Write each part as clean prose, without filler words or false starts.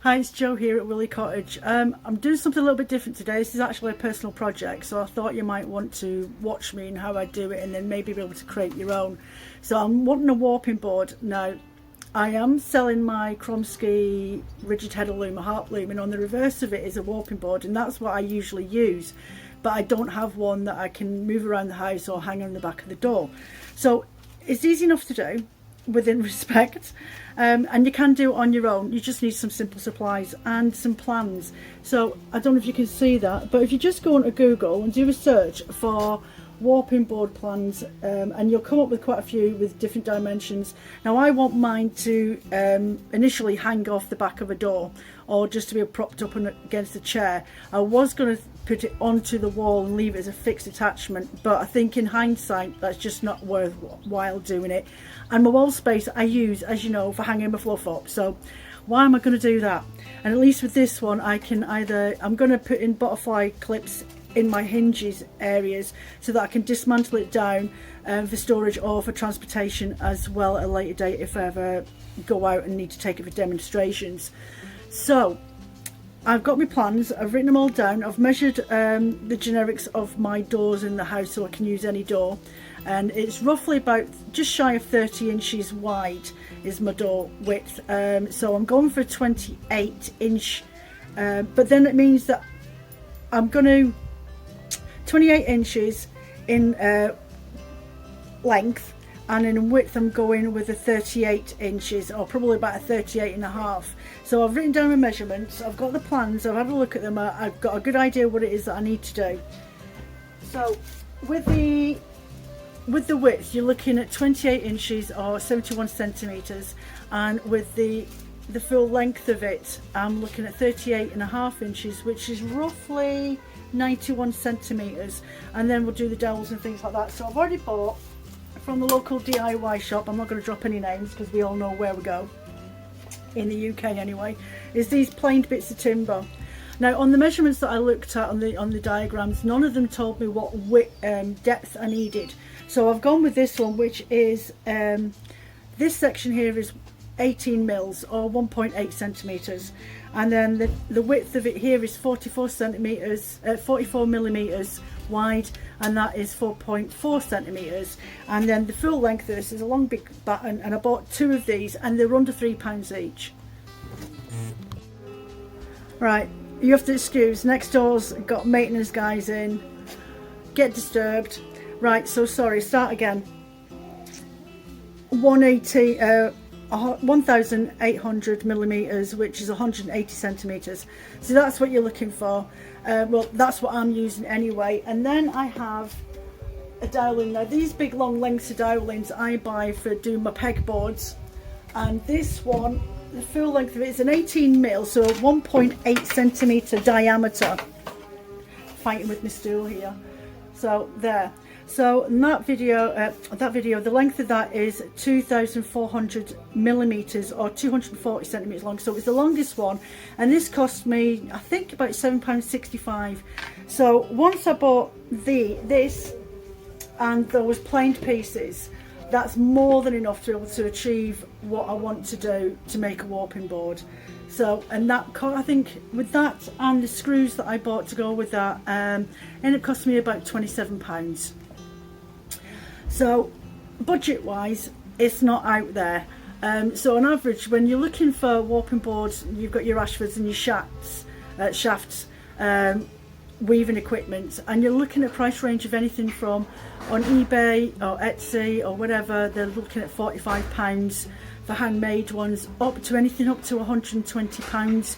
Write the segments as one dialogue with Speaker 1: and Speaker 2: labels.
Speaker 1: Hi, it's Jo here at Wooliecottage. I'm doing something a little bit different today. This is actually a personal project, so I thought you might want to watch me and how I do it and then maybe be able to create your own. So I'm wanting a warping board. Now, I am selling my Kromsky rigid header loom, a harp loom, and on the reverse of it is a warping board, and that's what I usually use. But I don't have one that I can move around the house or hang on the back of the door. So it's easy enough to do, within respect, and you can do it on your own. You just need some simple supplies and some plans. So I don't know if you can see that, but if you just go onto Google and do a search for warping board plans, and you'll come up with quite a few with different dimensions. Now I want mine to initially hang off the back of a door, or just to be propped up against a chair. I was going to put it onto the wall and leave it as a fixed attachment, but I think in hindsight that's just not worthwhile doing it. And my wall space I use, as you know, for hanging my fluff up, so why am I going to do that? And at least with this one I can I'm going to put in butterfly clips in my hinges areas so that I can dismantle it down for storage or for transportation as well at a later date if I ever go out and need to take it for demonstrations. So I've got my plans, I've written them all down, I've measured the generics of my doors in the house so I can use any door, and it's roughly about just shy of 30 inches wide is my door width, so I'm going for a 28 inch, but then it means that I'm going to 28 inches in length, and in width I'm going with a 38 inches, or probably about a 38 and a half. So I've written down my measurements, I've got the plans, I've had a look at them, I've got a good idea what it is that I need to do. So with the width you're looking at 28 inches or 71 centimeters, and with the full length of it I'm looking at 38 and a half inches, which is roughly 91 centimeters, and then we'll do the dowels and things like that. So I've already bought from the local DIY shop, I'm not going to drop any names because we all know where we go in the UK anyway, is these planed bits of timber. Now on the measurements that I looked at on the diagrams, none of them told me what depth I needed, so I've gone with this one, which is this section here is 18 mils or 1.8 centimeters, and then the width of it here is 44 millimeters wide, and that is 4.4 centimeters, and then the full length of this is a long big batten, and I bought two of these and they're under £3 each. Right, you have to excuse, next door's got maintenance guys in, get disturbed. Right, so sorry, start again. 1800 millimeters, which is 180 centimeters. So that's what you're looking for. Well, that's what I'm using anyway. And then I have a doweling. Now these big long lengths of dowelings I buy for doing my pegboards, and this one, the full length of it is an 18 mil, so 1.8 centimeter diameter. Fighting with my stool here. So there. So in that video, the length of that is 2,400 millimeters or 240 centimeters long. So it's the longest one, and this cost me, I think, about £7.65. So once I bought this and those planed pieces, that's more than enough to be able to achieve what I want to do to make a warping board. So, and that, I think with that and the screws that I bought to go with that, ended up costing me about £27. So budget wise it's not out there. So on average, when you're looking for warping boards, you've got your Ashfords and your shafts, weaving equipment, and you're looking at price range of anything from, on eBay or Etsy or whatever, they're looking at £45 for handmade ones, up to anything up to £120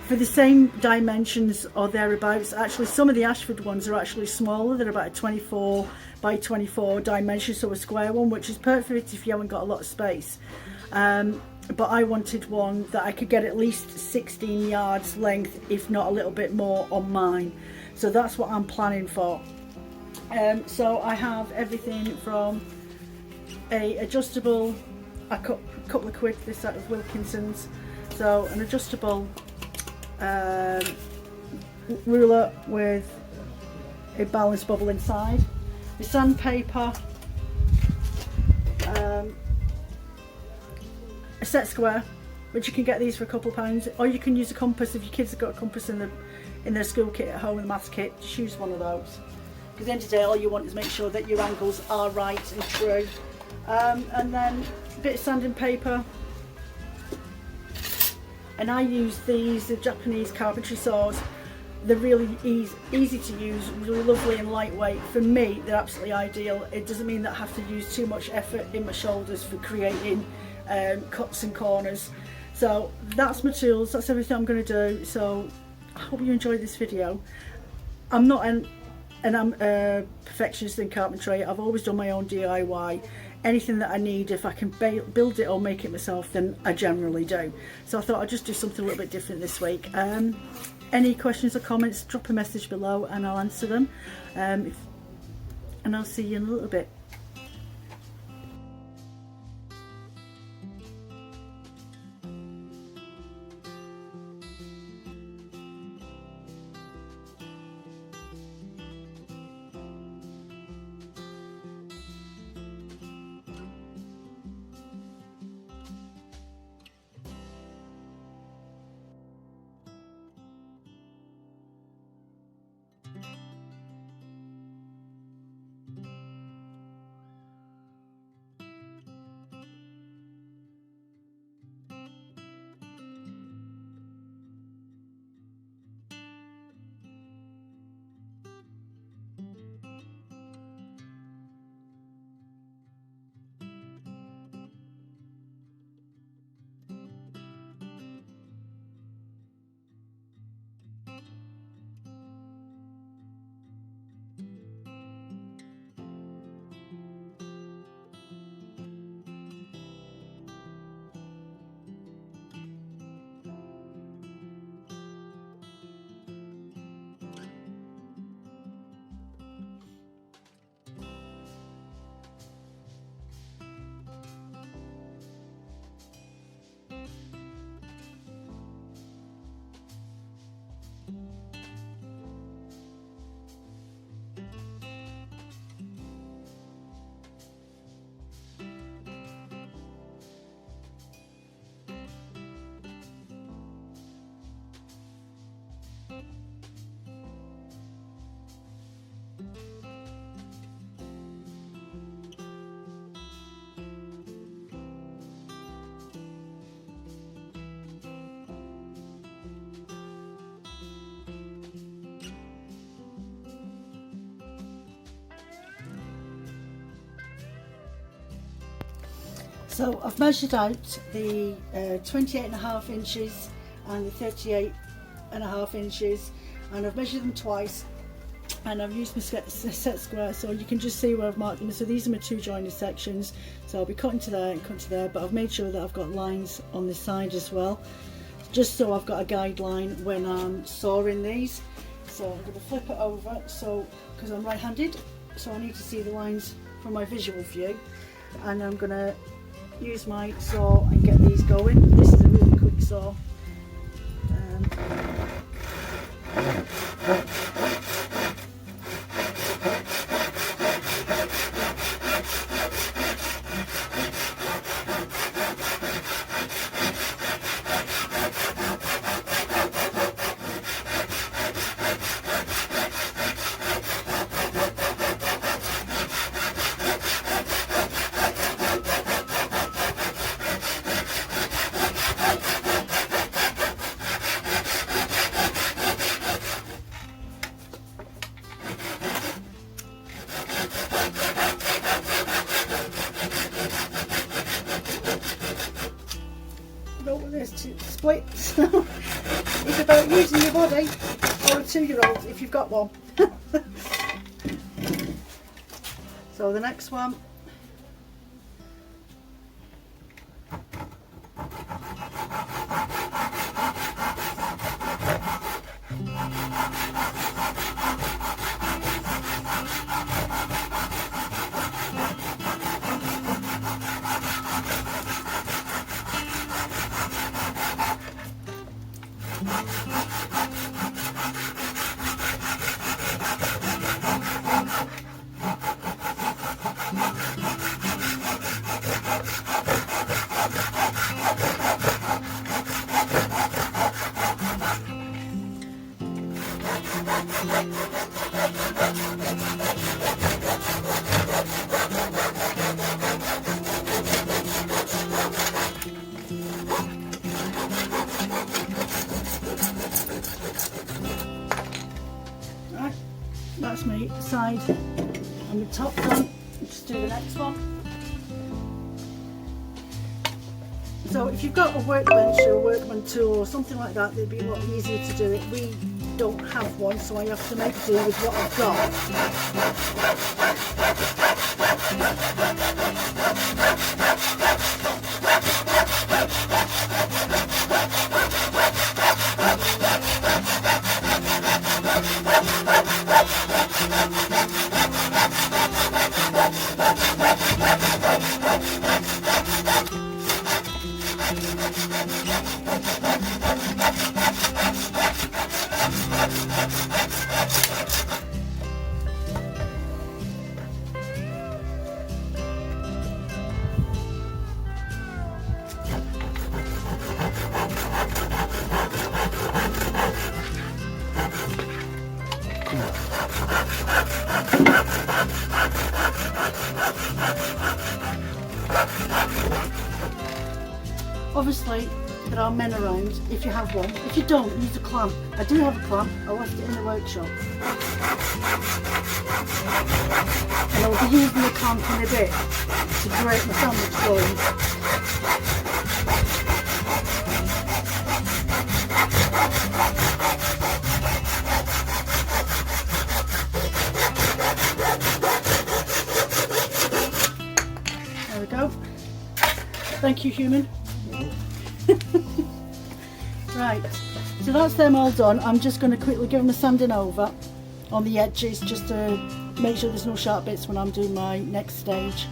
Speaker 1: for the same dimensions or thereabouts. Actually, some of the Ashford ones are actually smaller, they're about a 24 by 24 dimension, so a square one, which is perfect if you haven't got a lot of space. But I wanted one that I could get at least 16 yards length, if not a little bit more, on mine. So that's what I'm planning for. So I have everything from a adjustable, a couple of quid this out of Wilkinson's, so an adjustable ruler with a balance bubble inside, the sandpaper, a set square, which you can get these for a couple of pounds, or you can use a compass if your kids have got a compass in their school kit at home, the maths kit. Just use one of those. Because at the end of the day, all you want is make sure that your angles are right and true. And then a bit of sanding paper. And I use these, the Japanese carpentry saws. They're really easy to use, really lovely and lightweight. For me, they're absolutely ideal. It doesn't mean that I have to use too much effort in my shoulders for creating cuts and corners. So that's my tools, that's everything I'm going to do. So I hope you enjoyed this video. I'm not a perfectionist in carpentry. I've always done my own DIY. Anything that I need, if I can build it or make it myself, then I generally do. So I thought I'd just do something a little bit different this week. Any questions or comments, drop a message below and I'll answer them. And I'll see you in a little bit. So I've measured out the 28.5 inches and the 38.5 inches, and I've measured them twice, and I've used my set square, so you can just see where I've marked them. So these are my two jointed sections, so I'll be cutting to there and cutting to there, but I've made sure that I've got lines on this side as well, just so I've got a guideline when I'm sawing these. So I'm going to flip it over, so because I'm right-handed, so I need to see the lines from my visual view, and I'm going to use my saw and get these going. This is a really quick saw. There's two splits. It's about using your body, or a 2-year-old if you've got one. So the next one, that's my side and my top done. Just do the next one. So if you've got a workbench or a workman tool or something like that, it'd be a lot easier to do it. We don't have one, so I have to make do with what I've got. Obviously there are men around if you have one. If you don't, use a clamp. I do have a clamp, I left it in the workshop. And I'll be using the clamp in a bit to break my sandwich going. There we go. Thank you, human. Right, so that's them all done. I'm just going to quickly give them a sanding over on the edges just to make sure there's no sharp bits when I'm doing my next stage.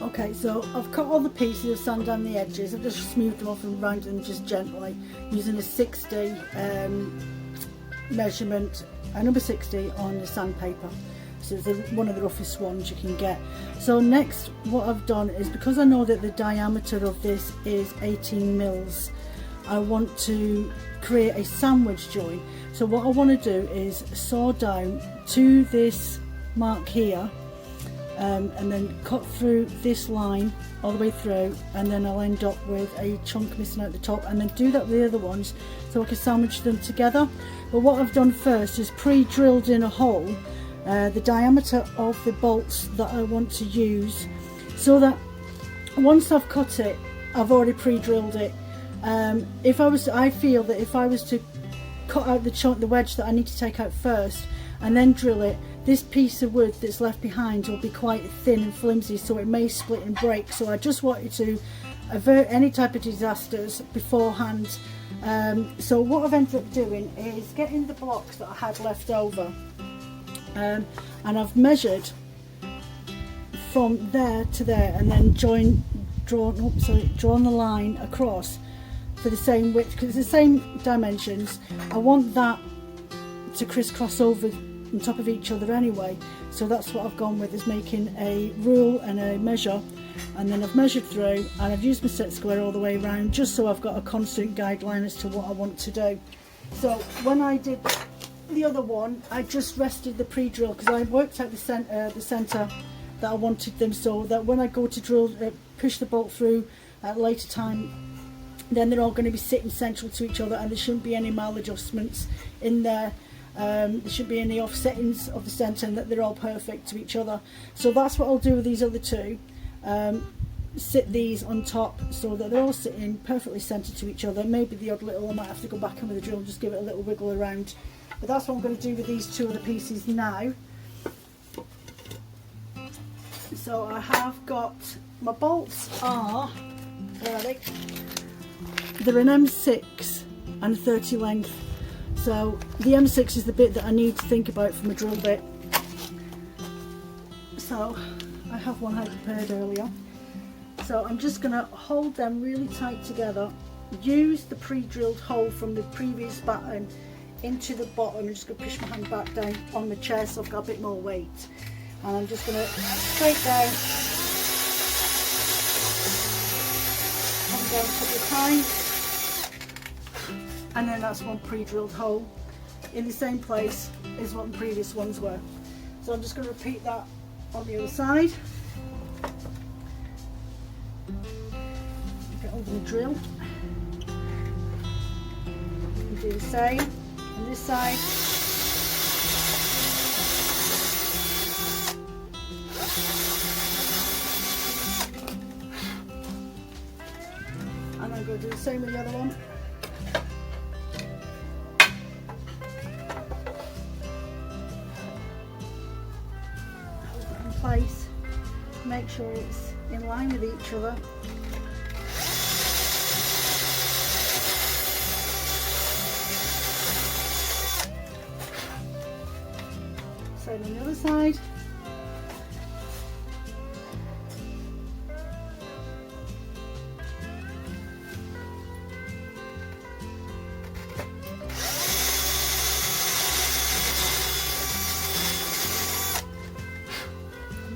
Speaker 1: Okay, so I've cut all the pieces of sand down the edges. I've just smoothed them off and rounded them just gently using a 60 measurement, a number 60 on the sandpaper. So it's one of the roughest ones you can get. So next what I've done is, because I know that the diameter of this is 18 mils, I want to create a sandwich joint. So what I want to do is saw down to this mark here, and then cut through this line all the way through, and then I'll end up with a chunk missing out the top, and then do that with the other ones so I can sandwich them together. But what I've done first is pre-drilled in a hole the diameter of the bolts that I want to use, so that once I've cut it, I've already pre-drilled it. I feel that if I was to cut out the wedge that I need to take out first and then drill it, this piece of wood that's left behind will be quite thin and flimsy, so it may split and break. So I just wanted to avert any type of disasters beforehand. So what I've ended up doing is getting the blocks that I had left over, and I've measured from there to there, and then drawn the line across for the same width, because it's the same dimensions. I want that to crisscross over on top of each other anyway, so that's what I've gone with, is making a rule and a measure, and then I've measured through and I've used my set square all the way around, just so I've got a constant guideline as to what I want to do. So when I did the other one, I just rested the pre-drill, because I worked out the center that I wanted them, so that when I go to drill, push the bolt through at a later time, then they're all going to be sitting central to each other, and there shouldn't be any maladjustments in there. There shouldn't be any offsettings of the centre, and that they're all perfect to each other. So that's what I'll do with these other two. Sit these on top so that they're all sitting perfectly centred to each other. Maybe the odd little, I might have to go back in with the drill and just give it a little wiggle around. But that's what I'm going to do with these two other pieces now. So I have got, my bolts are, where are they? They're an M6 and 30 length. So the M6 is the bit that I need to think about for my drill bit. So I have one I prepared earlier. So I'm just going to hold them really tight together, use the pre-drilled hole from the previous pattern into the bottom. I'm just going to push my hand back down on the chair so I've got a bit more weight. And I'm just going to straight down, come down a couple of times, and then that's one pre-drilled hole in the same place as what the previous ones were. So I'm just going to repeat that on the other side. Get over the drill and do the same on this side. And I'm going to do the same with the other one. Hold that in place, make sure it's in line with each other. Same on the other side.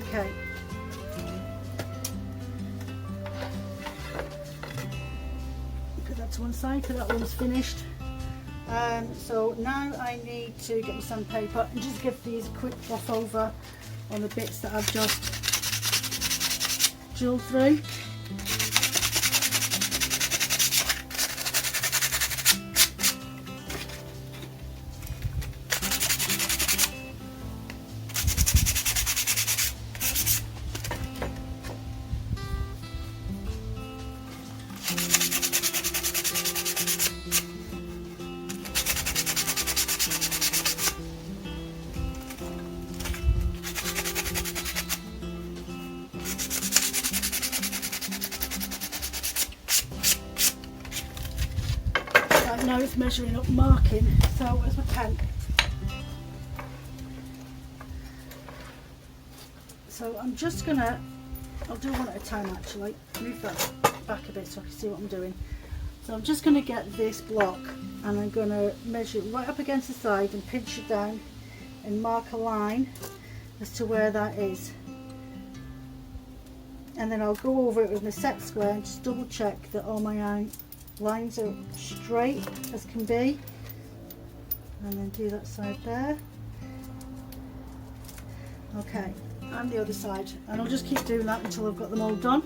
Speaker 1: Okay. Put that to one side, because that one's finished. So now I need to get my sandpaper and just give these a quick buff over on the bits that I've just drilled through. Now it's measuring up, marking, so where's my pen? So I'm just gonna, I'll do one at a time actually, move that back a bit so I can see what I'm doing. So I'm just gonna get this block and I'm gonna measure it right up against the side and pinch it down and mark a line as to where that is. And then I'll go over it with my set square and just double check that all my lines are straight as can be, and then do that side there. Okay, and the other side, and I'll just keep doing that until I've got them all done.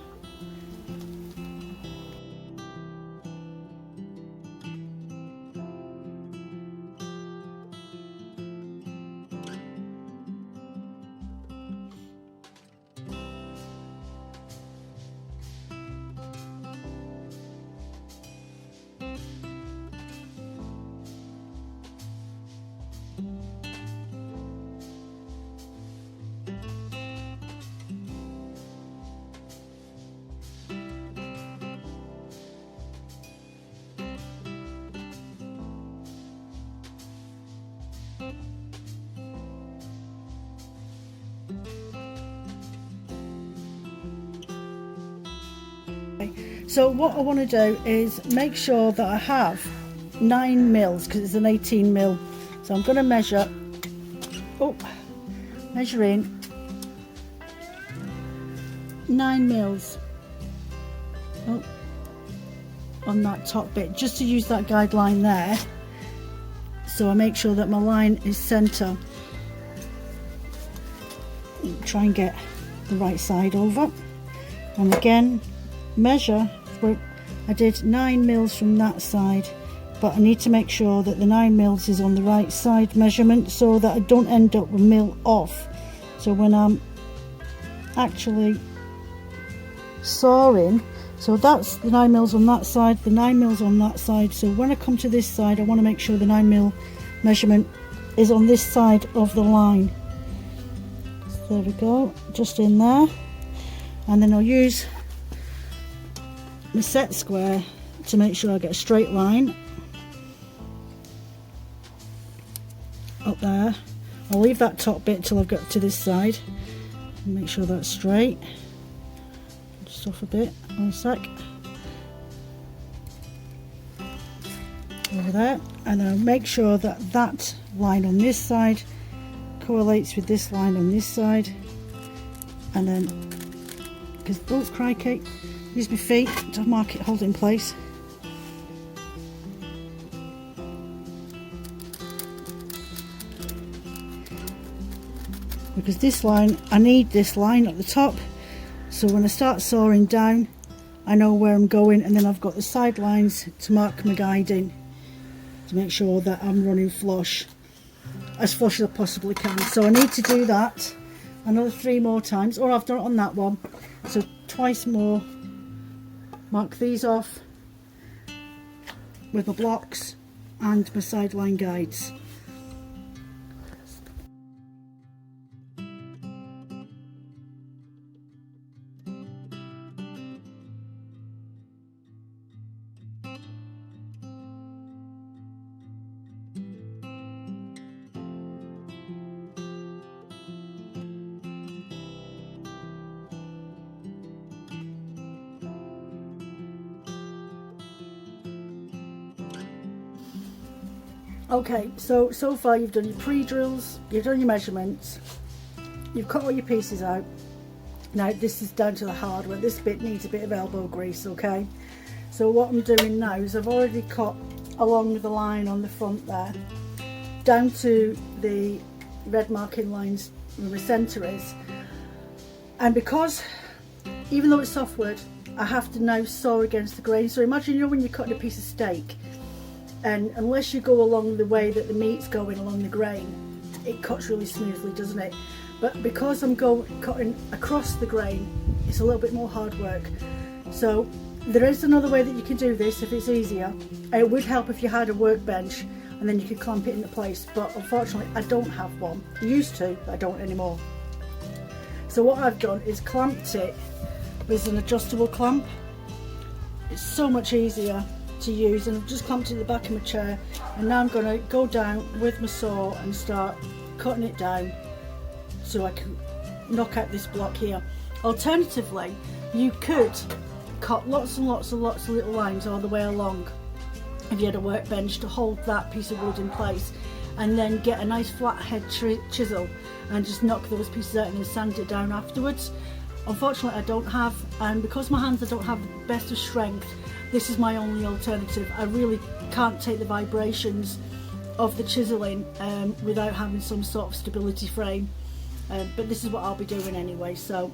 Speaker 1: So what I want to do is make sure that I have 9 mils because it's an 18 mil. So I'm going to measure in 9 mils on that top bit, just to use that guideline there, so I make sure that my line is centre. Try and get the right side over, and again measure. I did 9 mils from that side, but I need to make sure that the 9 mils is on the right side measurement so that I don't end up with mil off. So when I'm actually sawing, so that's the 9 mils on that side, the 9 mils on that side. So when I come to this side, I want to make sure the 9 mil measurement is on this side of the line. So there we go, just in there. And then I'll use my set square to make sure I get a straight line up there. I'll leave that top bit till I've got to this side and make sure that's straight. Just off a bit, 1 sec. Over there, and then I'll make sure that that line on this side correlates with this line on this side, and then, because those crikey, use my feet to mark it, hold it in place. Because this line, I need this line at the top, so when I start sawing down I know where I'm going, and then I've got the side lines to mark my guiding to make sure that I'm running flush, as flush as I possibly can. So I need to do that another 3 more times, or I've done it on that one, so twice more. Mark these off with my blocks and my sideline guides. Okay, so far you've done your pre-drills, you've done your measurements, you've cut all your pieces out. Now this is down to the hardware. This bit needs a bit of elbow grease, okay? So what I'm doing now is I've already cut along the line on the front there, down to the red marking lines where the centre is. And because, even though it's softwood, I have to now saw against the grain. So imagine, you know, when you're cutting a piece of steak, and unless you go along the way that the meat's going along the grain, it cuts really smoothly, doesn't it? But because I'm cutting across the grain, it's a little bit more hard work. So there is another way that you can do this if it's easier. It would help if you had a workbench and then you could clamp it into place, but unfortunately I don't have one. I used to, but I don't anymore. So what I've done is clamped it with an adjustable clamp. It's so much easier to use, and I've just clamped it at the back of my chair, and now I'm going to go down with my saw and start cutting it down so I can knock out this block here. Alternatively, you could cut lots and lots and lots of little lines all the way along if you had a workbench to hold that piece of wood in place, and then get a nice flat head chisel and just knock those pieces out and then sand it down afterwards. Unfortunately I don't have, and because my hands, I don't have the best of strength, this is my only alternative. I really can't take the vibrations of the chiseling without having some sort of stability frame, but this is what I'll be doing anyway. So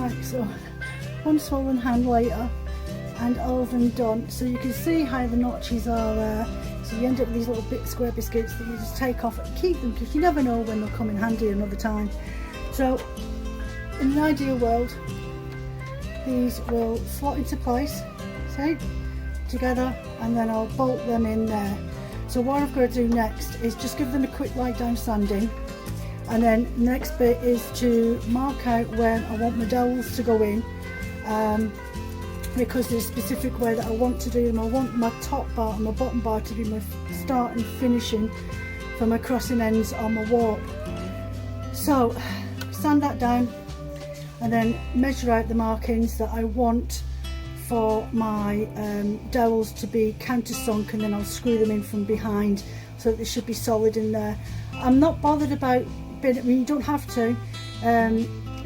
Speaker 1: Right, so one swollen hand later and all of them done. So you can see how the notches are there. So you end up with these little bit square biscuits that you just take off and keep them, because you never know when they'll come in handy another time. So in an ideal world, these will slot into place, see, together, and then I'll bolt them in there. So what I've got to do next is just give them a quick light down sanding, and then the next bit is to mark out where I want my dowels to go in, because there's a specific way that I want to do them. I want my top bar and my bottom bar to be my start and finishing for my crossing ends on my warp. So sand that down and then measure out the markings that I want for my dowels to be countersunk, and then I'll screw them in from behind so that they should be solid in there. I'm not bothered about, I mean, you don't have to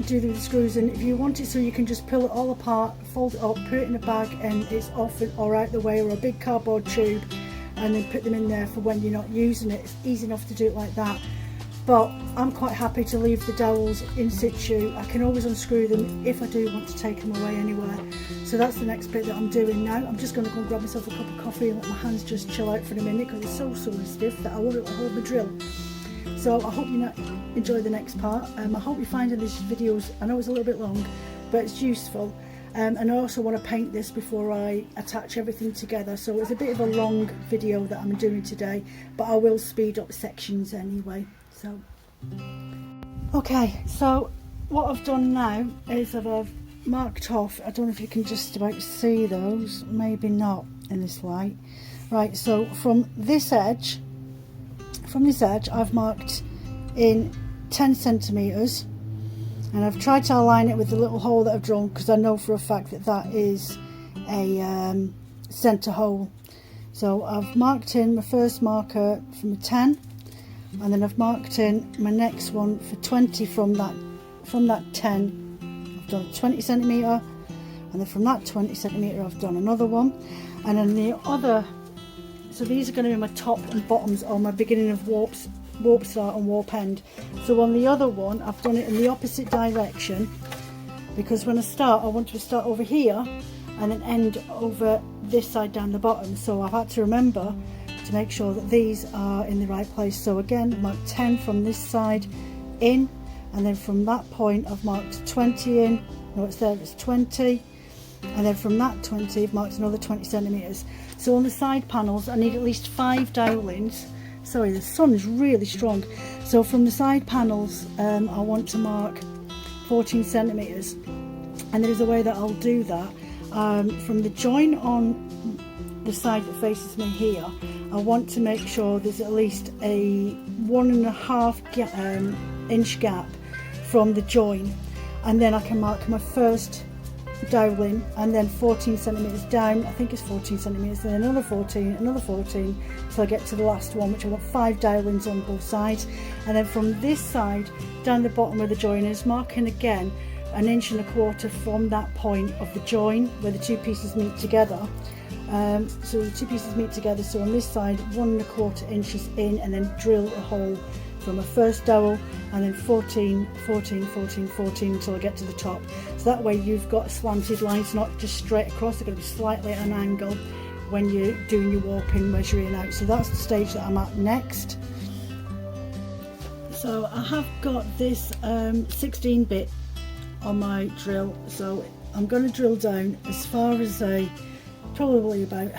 Speaker 1: do the screws in. If you want it so you can just pull it all apart, fold it up, put it in a bag and it's off or out the way, or a big cardboard tube, and then put them in there for when you're not using it. It's easy enough to do it like that. But I'm quite happy to leave the dowels in situ. I can always unscrew them if I do want to take them away anywhere. So that's the next bit that I'm doing now. I'm just going to go and grab myself a cup of coffee and let my hands just chill out for a minute, because it's so sore and stiff that I want to hold my drill. So I hope you enjoy the next part. I hope you're finding these videos, I know it's a little bit long, but it's useful. And I also want to paint this before I attach everything together. So it's a bit of a long video that I'm doing today, but I will speed up sections anyway. So, okay, so what I've done now is I've marked off, I don't know if you can just about see those, maybe not in this light. Right, so from this edge I've marked in 10 centimetres, and I've tried to align it with the little hole that I've drawn, because I know for a fact that that is a centre hole. So I've marked in my first marker from a 10, and then I've marked in my next one for 20 from that 10. I've done a 20 centimetre, and then from that 20 centimetre I've done another one, and then the other, so these are going to be my top and bottoms, or my beginning of warp start and warp end. So on the other one I've done it in the opposite direction, because when I start I want to start over here and then end over this side down the bottom. So I've had to remember to make sure that these are in the right place. So again, mark 10 from this side in, and then from that point I've marked 20 in. No, it's there, it's 20, and then from that 20 I've marked another 20 centimetres. So on the side panels I need at least 5 dowelings. Sorry, the sun is really strong. So from the side panels I want to mark 14 centimetres, and there is a way that I'll do that. From the join on the side that faces me here, I want to make sure there's at least a 1.5 inch gap from the join, and then I can mark my first doweling, and then 14 centimetres down, I think it's 14 centimetres, then another 14, so I get to the last one, which I want 5 dowelings on both sides. And then from this side down the bottom where the join is, marking again 1.25 inches from that point of the join where the two pieces meet together. So the two pieces meet together, so on this side 1.25 inches in, and then drill a hole from a first dowel, and then 14 until I get to the top. So that way you've got slanted lines, not just straight across, they're going to be slightly at an angle when you're doing your warping, measuring out. So that's the stage that I'm at next. So I have got this 16 bit on my drill, so I'm going to drill down as far as probably about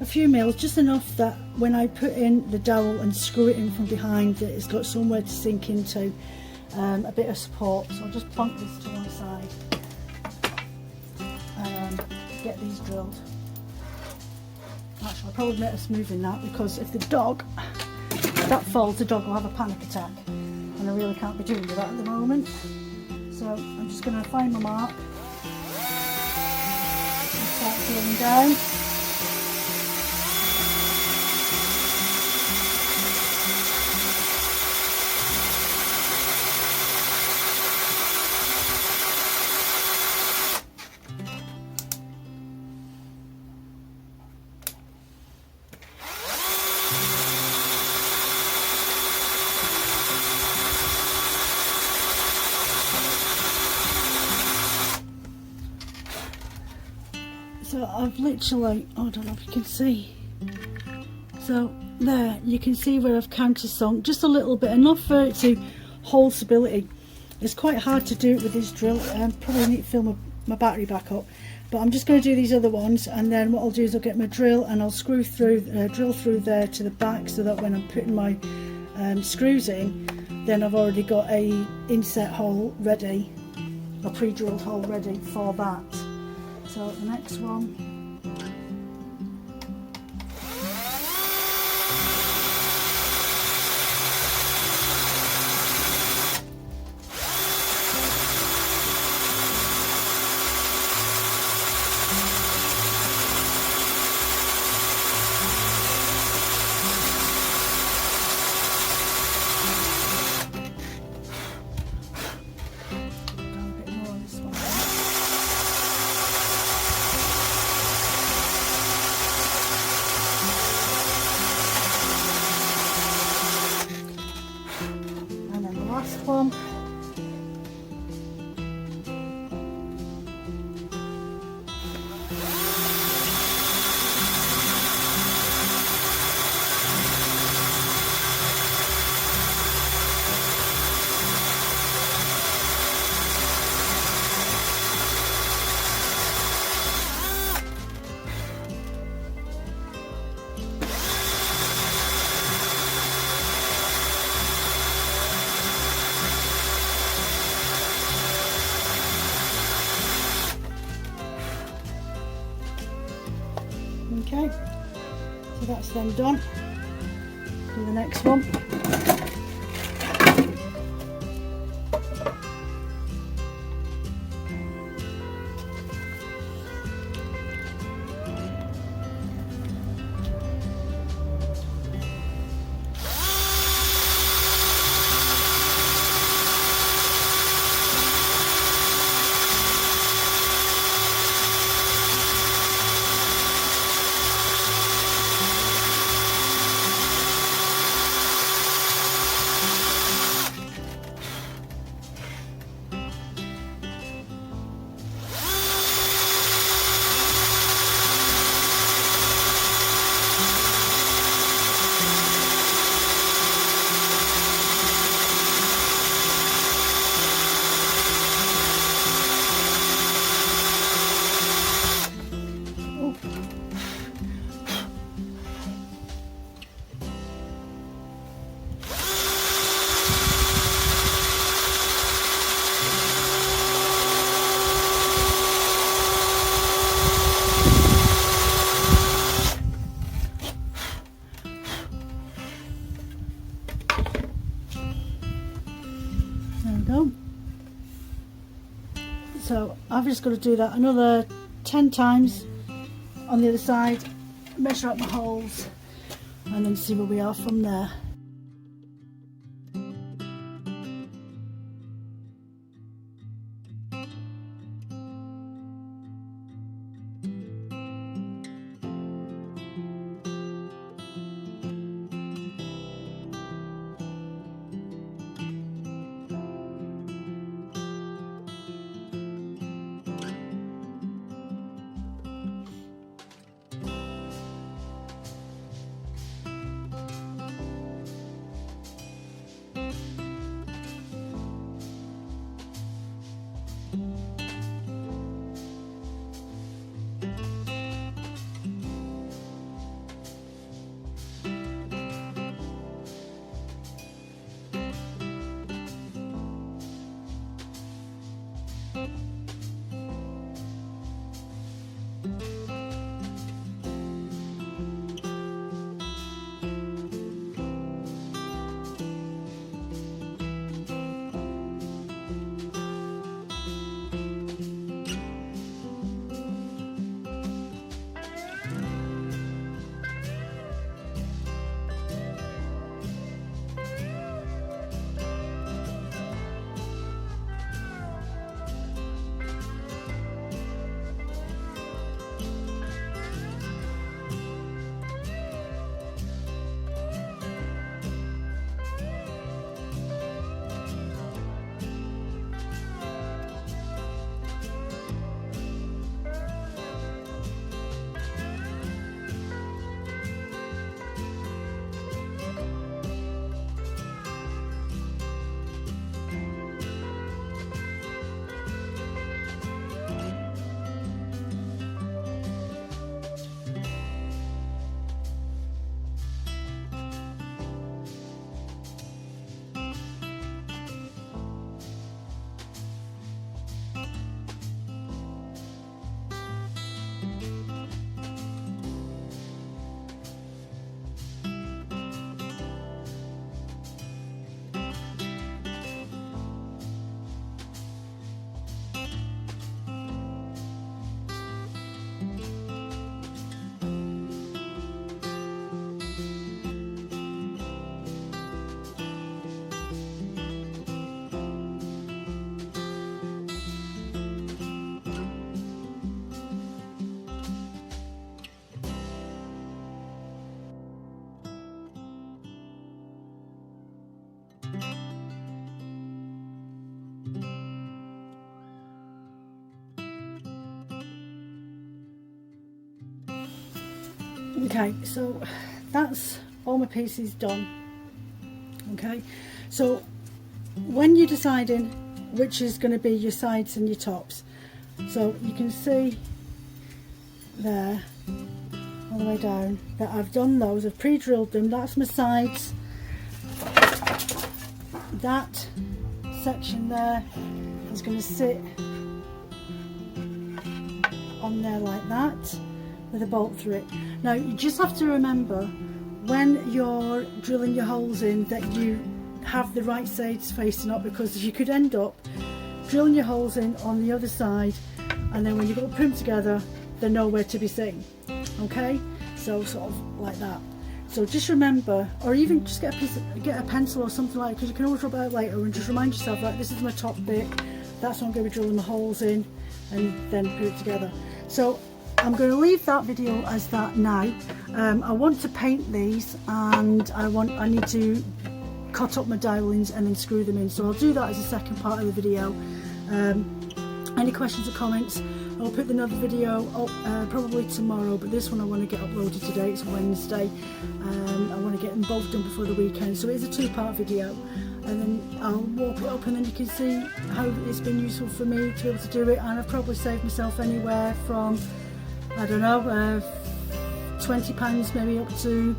Speaker 1: a few mils, just enough that when I put in the dowel and screw it in from behind, that it's got somewhere to sink into, a bit of support. So I'll just plonk this to one side and get these drilled. Actually, I'll probably better smoothing that, because if that falls, the dog will have a panic attack, and I really can't be doing that at the moment. So I'm just going to find my mark and start drilling down. I've literally, I don't know if you can see, so there you can see where I've countersunk just a little bit, enough for it to hold stability. It's quite hard to do it with this drill. Probably need to fill my battery back up, but I'm just going to do these other ones, and then what I'll do is I'll get my drill and I'll screw through, drill through there to the back, so that when I'm putting my screws in, then I've already got a inset hole ready, a pre-drilled hole ready for that. So the next one, one. Okay, so that's then done. Do the next one. There we go. So I've just got to do that another 10 times on the other side, measure up my holes, and then see where we are from there. Okay, so that's all my pieces done. Okay, so when you're deciding which is going to be your sides and your tops, so you can see there all the way down that I've done those, I've pre-drilled them. That's my sides. That section there is going to sit on there like that with a bolt through it. Now you just have to remember when you're drilling your holes in that you have the right sides facing up, because you could end up drilling your holes in on the other side and then when you got to put them together they're nowhere to be seen. Okay, so sort of like that. So just remember, or even just get a pencil or something like that, because you can always rub it out later, and just remind yourself, like, this is my top bit, that's what I'm going to be drilling the holes in, and then put it together. So I'm going to leave that video as that now. I want to paint these, and I need to cut up my dowelings and then screw them in, so I'll do that as a second part of the video. Any questions or comments, I'll put another video up probably tomorrow, but this one I want to get uploaded today. It's Wednesday. I want to get them both done before the weekend, so it is a two-part video, and then I'll warp it up and then you can see how it's been useful for me to be able to do it. And I've probably saved myself anywhere from, I don't know, £20 maybe up to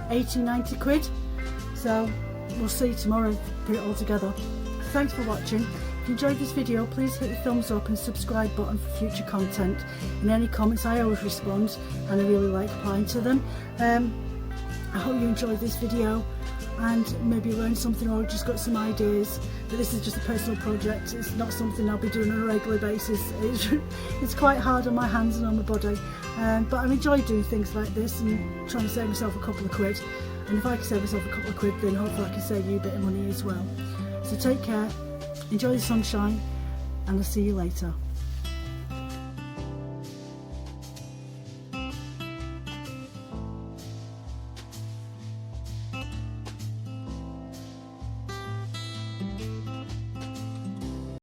Speaker 1: 80-90 quid. So we'll see tomorrow, put it all together. Thanks for watching. If you enjoyed this video, please hit the thumbs up and subscribe button for future content. And any comments, I always respond and I really like replying to them. I hope you enjoyed this video and maybe learned something or just got some ideas. But this is just a personal project, it's not something I'll be doing on a regular basis. It's quite hard on my hands and on my body, but I enjoy doing things like this and trying to save myself a couple of quid. And if I can save myself a couple of quid, then hopefully I can save you a bit of money as well. So take care, enjoy the sunshine, and I'll see you later.